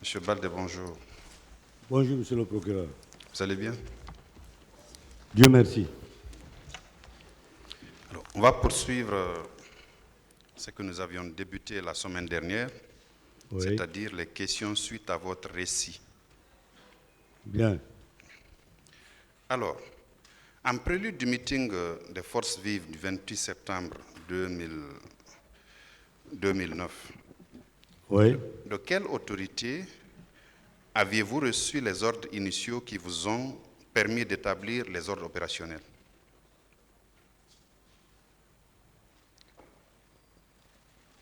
Monsieur Balde, bonjour. Bonjour, monsieur le procureur. Vous allez bien? Dieu merci. Alors, on va poursuivre ce que nous avions débuté la semaine dernière, Oui. c'est-à-dire les questions suite à votre récit. Bien. Alors, en prélude du meeting des forces vives du 28 septembre 2009, Oui. de quelle autorité aviez-vous reçu les ordres initiaux qui vous ont permis d'établir les ordres opérationnels?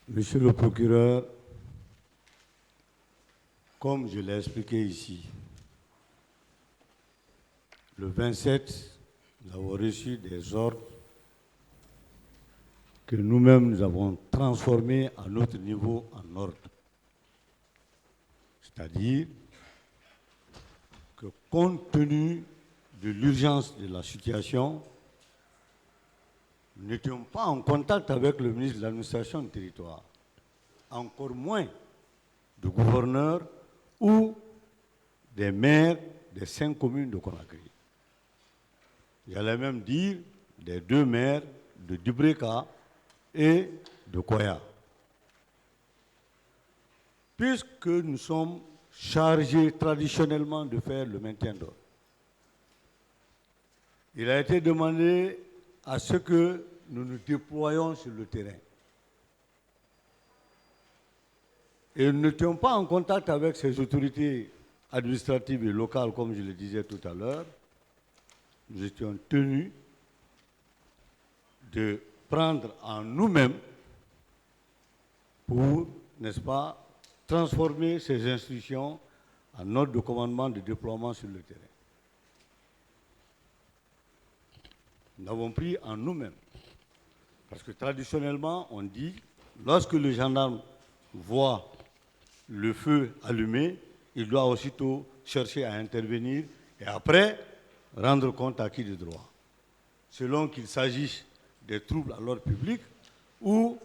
Monsieur le procureur, comme je l'ai expliqué ici, le 27, nous avons reçu des ordres que nous-mêmes nous avons transformés à notre niveau en ordre. C'est-à-dire que compte tenu de l'urgence de la situation, nous n'étions pas en contact avec le ministre de l'administration du territoire, encore moins de gouverneurs ou des maires des 5 communes de Conakry. J'allais même dire des 2 maires de Dubreka et de Koya. Puisque nous sommes chargés traditionnellement de faire le maintien d'ordre, il a été demandé à ce que nous nous déployions sur le terrain. Et nous n'étions pas en contact avec ces autorités administratives et locales, comme je le disais tout à l'heure. Nous étions tenus de prendre en nous-mêmes pour, n'est-ce pas, transformer ces instructions en ordre de commandement de déploiement sur le terrain. Nous l'avons pris en nous-mêmes. Parce que traditionnellement, on dit, lorsque le gendarme voit le feu allumé, il doit aussitôt chercher à intervenir et après rendre compte à qui de droit, selon qu'il s'agisse des troubles à l'ordre public ou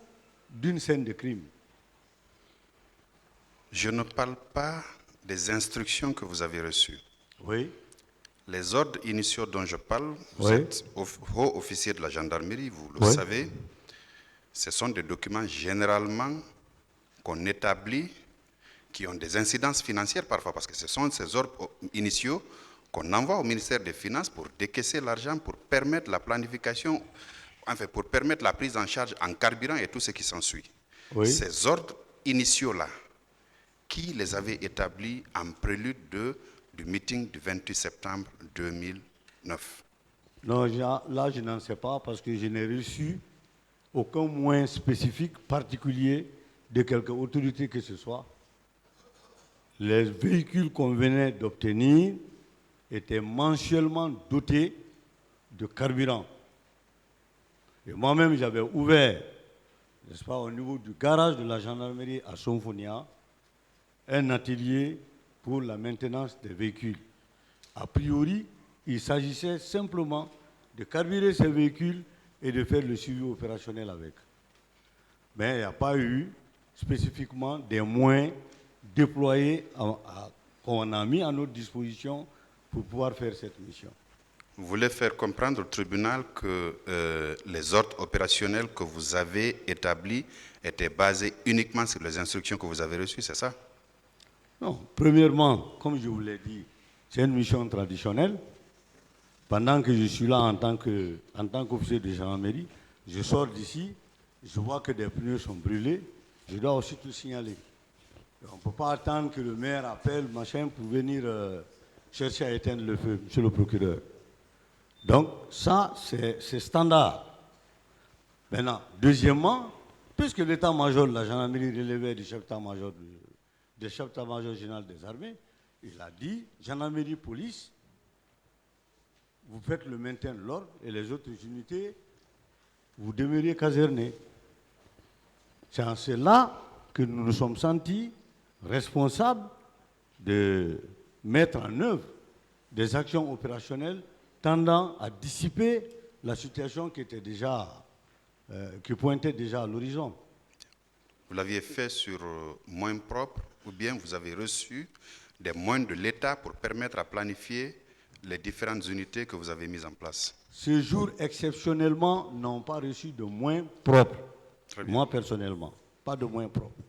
d'une scène de crime. Je ne parle pas des instructions que vous avez reçues. Oui. Les ordres initiaux dont je parle, vous Oui. êtes haut officier de la gendarmerie, vous le Oui. savez. Ce sont des documents généralement qu'on établit, qui ont des incidences financières parfois, parce que ce sont ces ordres initiaux qu'on envoie au ministère des Finances pour décaisser l'argent, pour permettre la planification, enfin pour permettre la prise en charge en carburant et tout ce qui s'ensuit. Oui. Ces ordres initiaux-là, qui les avait établis en prélude du meeting du 28 septembre 2009? Non, là, je n'en sais pas parce que je n'ai reçu aucun moyen spécifique, particulier de quelque autorité que ce soit. Les véhicules qu'on venait d'obtenir étaient mensuellement dotés de carburant. Et moi-même, j'avais ouvert, n'est-ce pas, au niveau du garage de la gendarmerie à Somfonia, un atelier pour la maintenance des véhicules. A priori, il s'agissait simplement de carburer ces véhicules et de faire le suivi opérationnel avec. Mais il n'y a pas eu spécifiquement des moyens déployés qu'on a mis à notre disposition pour pouvoir faire cette mission. Vous voulez faire comprendre au tribunal que les ordres opérationnels que vous avez établis étaient basés uniquement sur les instructions que vous avez reçues, c'est ça? Non, premièrement, comme je vous l'ai dit, c'est une mission traditionnelle. Pendant que je suis là en tant qu'officier de gendarmerie, je sors d'ici, je vois que des pneus sont brûlés, je dois aussi tout signaler. On ne peut pas attendre que le maire appelle, machin, pour venir chercher à éteindre le feu, monsieur le procureur. Donc, ça, c'est standard. Maintenant, deuxièmement, puisque l'état-major de la gendarmerie relevait du chef d'état-major général des armées, il a dit, gendarmerie, police, vous faites le maintien de l'ordre et les autres unités, vous demeurez casernés. C'est en cela que nous nous sommes sentis responsables de mettre en œuvre des actions opérationnelles tendant à dissiper la situation qui pointait déjà à l'horizon. Vous l'aviez fait sur moyens propres ou bien vous avez reçu des moyens de l'État pour permettre à planifier les différentes unités que vous avez mises en place? Ce jour, exceptionnellement, n'ont pas reçu de moyens propres. Très bien. Moi, personnellement, pas de moyens propres.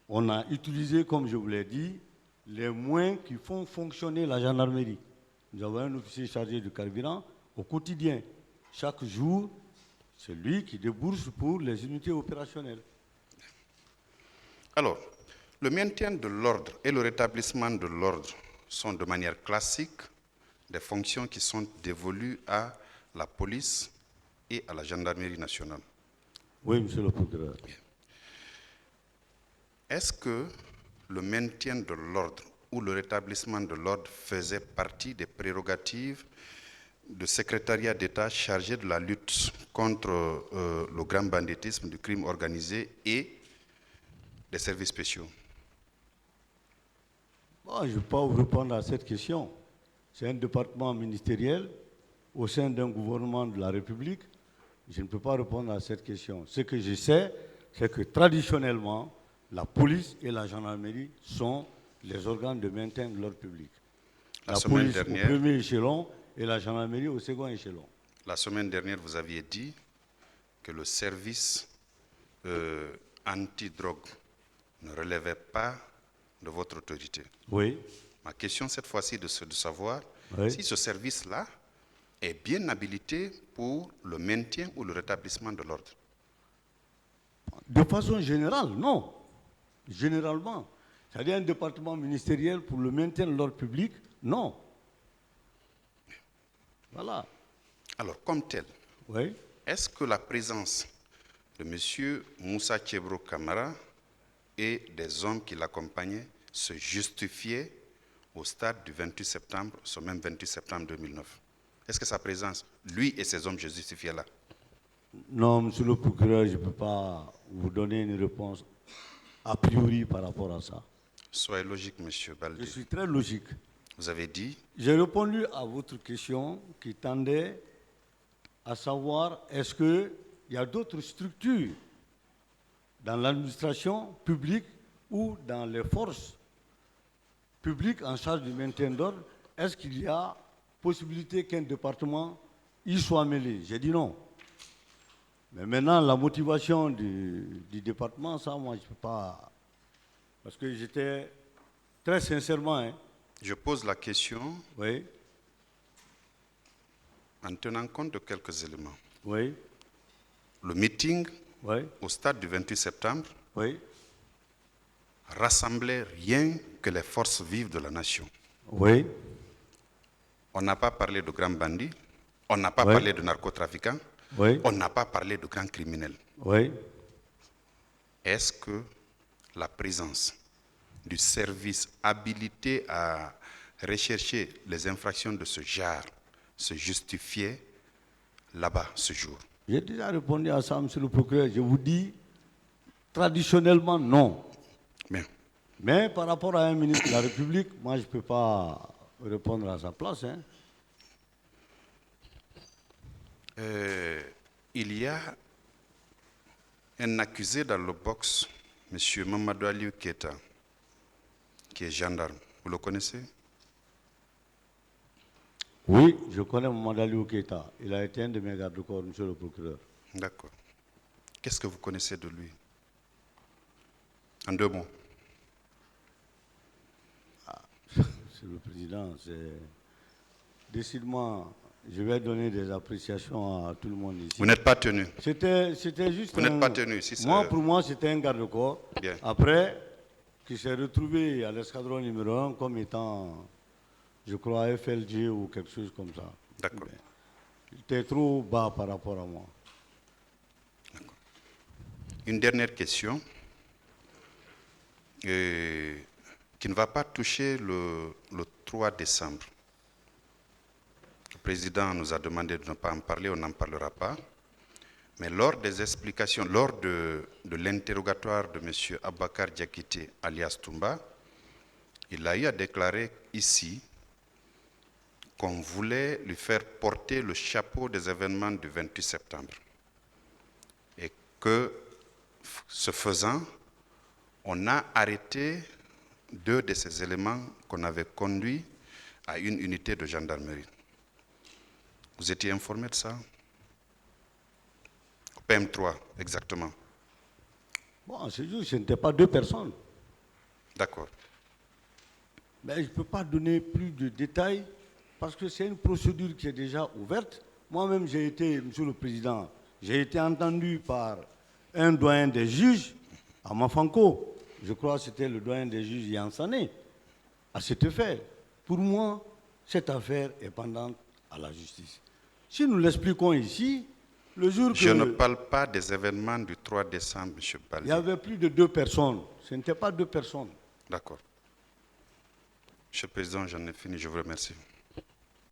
On a utilisé, comme je vous l'ai dit, les moyens qui font fonctionner la gendarmerie. Nous avons un officier chargé du carburant au quotidien. Chaque jour, c'est lui qui débourse pour les unités opérationnelles. Alors, le maintien de l'ordre et le rétablissement de l'ordre sont de manière classique des fonctions qui sont dévolues à la police et à la gendarmerie nationale. Oui, monsieur le procureur. Est-ce que le maintien de l'ordre ou le rétablissement de l'ordre faisait partie des prérogatives du secrétariat d'État chargé de la lutte contre le grand banditisme, du crime organisé et des services spéciaux? Bon, je ne vais pas vous répondre à cette question. C'est un département ministériel au sein d'un gouvernement de la République. Je ne peux pas répondre à cette question. Ce que je sais, c'est que traditionnellement, la police et la gendarmerie sont les organes de maintien de l'ordre public. La semaine police dernière- au premier échelon et la gendarmerie au second échelon. La semaine dernière, vous aviez dit que le service anti-drogue ne relevait pas de votre autorité. Oui, Ma question cette fois-ci est de savoir Oui. si ce service-là est bien habilité pour le maintien ou le rétablissement de l'ordre. de façon générale, non. Généralement. C'est-à-dire un département ministériel pour le maintien de l'ordre public, non. Voilà. Alors, comme tel, Oui. est-ce que la présence de M. Moussa Tchebro Kamara et des hommes qui l'accompagnaient se justifiait au stade du 28 septembre, ce même 28 septembre 2009? Est-ce que sa présence, lui et ses hommes, se justifiaient là? Non, monsieur le procureur, je ne peux pas vous donner une réponse a priori par rapport à ça. Soyez logique, M. Je Baldé. suis très logique. Vous avez dit, J'ai répondu à votre question qui tendait à savoir est-ce qu'il y a d'autres structures dans l'administration publique ou dans les forces publiques en charge du maintien d'ordre, est-ce qu'il y a possibilité qu'un département y soit mêlé? J'ai dit non. Mais maintenant, la motivation du département, ça, moi, je ne peux pas. Parce que j'étais très sincèrement, hein, je pose la question oui, en tenant compte de quelques éléments. oui, Le meeting oui, au stade du 28 septembre oui, rassemblait rien que les forces vives de la nation. oui, On n'a pas parlé de grands bandits, on n'a pas Oui. parlé de narcotrafiquants, oui, on n'a pas parlé de grands criminels. oui. Est-ce que la présence du service habilité à rechercher les infractions de ce genre se justifiait là-bas ce jour? J'ai déjà répondu à ça, monsieur le procureur. Je vous dis, traditionnellement, non. Bien. Mais par rapport à un ministre de la République, moi, je ne peux pas répondre à sa place. Hein. Il y a un accusé dans le box, M. Mamadou Aliou Keita, qui est gendarme. Vous le connaissez? Oui, je connais Mamadou Keita. Il a été un de mes gardes-corps, monsieur le procureur. D'accord. Qu'est-ce que vous connaissez de lui? En 2 mots. Monsieur le président, c'est décidément, je vais donner des appréciations à tout le monde ici. Vous n'êtes pas tenu. C'était juste Vous n'êtes pas tenu. Si c'est- Moi, pour moi, c'était un garde-corps. Bien. Après, qui s'est retrouvé à l'escadron numéro 1 comme étant, je crois, FLG ou quelque chose comme ça. D'accord. Il était trop bas par rapport à moi. Une dernière question qui ne va pas toucher le 3 décembre. Le président nous a demandé de ne pas en parler, on n'en parlera pas. Mais lors des explications, lors de l'interrogatoire de M. Abakar Diakité, alias Toumba, il a eu à déclarer ici qu'on voulait lui faire porter le chapeau des événements du 28 septembre. Et que Ce faisant, on a arrêté 2 de ces éléments qu'on avait conduits à une unité de gendarmerie. Vous étiez informé de ça? PM3, exactement. Bon, c'est juste, ce n'était pas 2 personnes. D'accord. Mais je ne peux pas donner plus de détails parce que c'est une procédure qui est déjà ouverte. Moi-même, j'ai été, Monsieur le Président, j'ai été entendu par un doyen des juges à Mafanko. Je crois que c'était le doyen des juges Yansané. À cet effet, pour moi, cette affaire est pendante à la justice. Si nous l'expliquons ici, le jour que... Je ne parle pas des événements du 3 décembre, M. Il Baldi. y avait plus de 2 personnes. Ce n'était pas 2 personnes. D'accord. Monsieur le Président, j'en ai fini. Je vous remercie.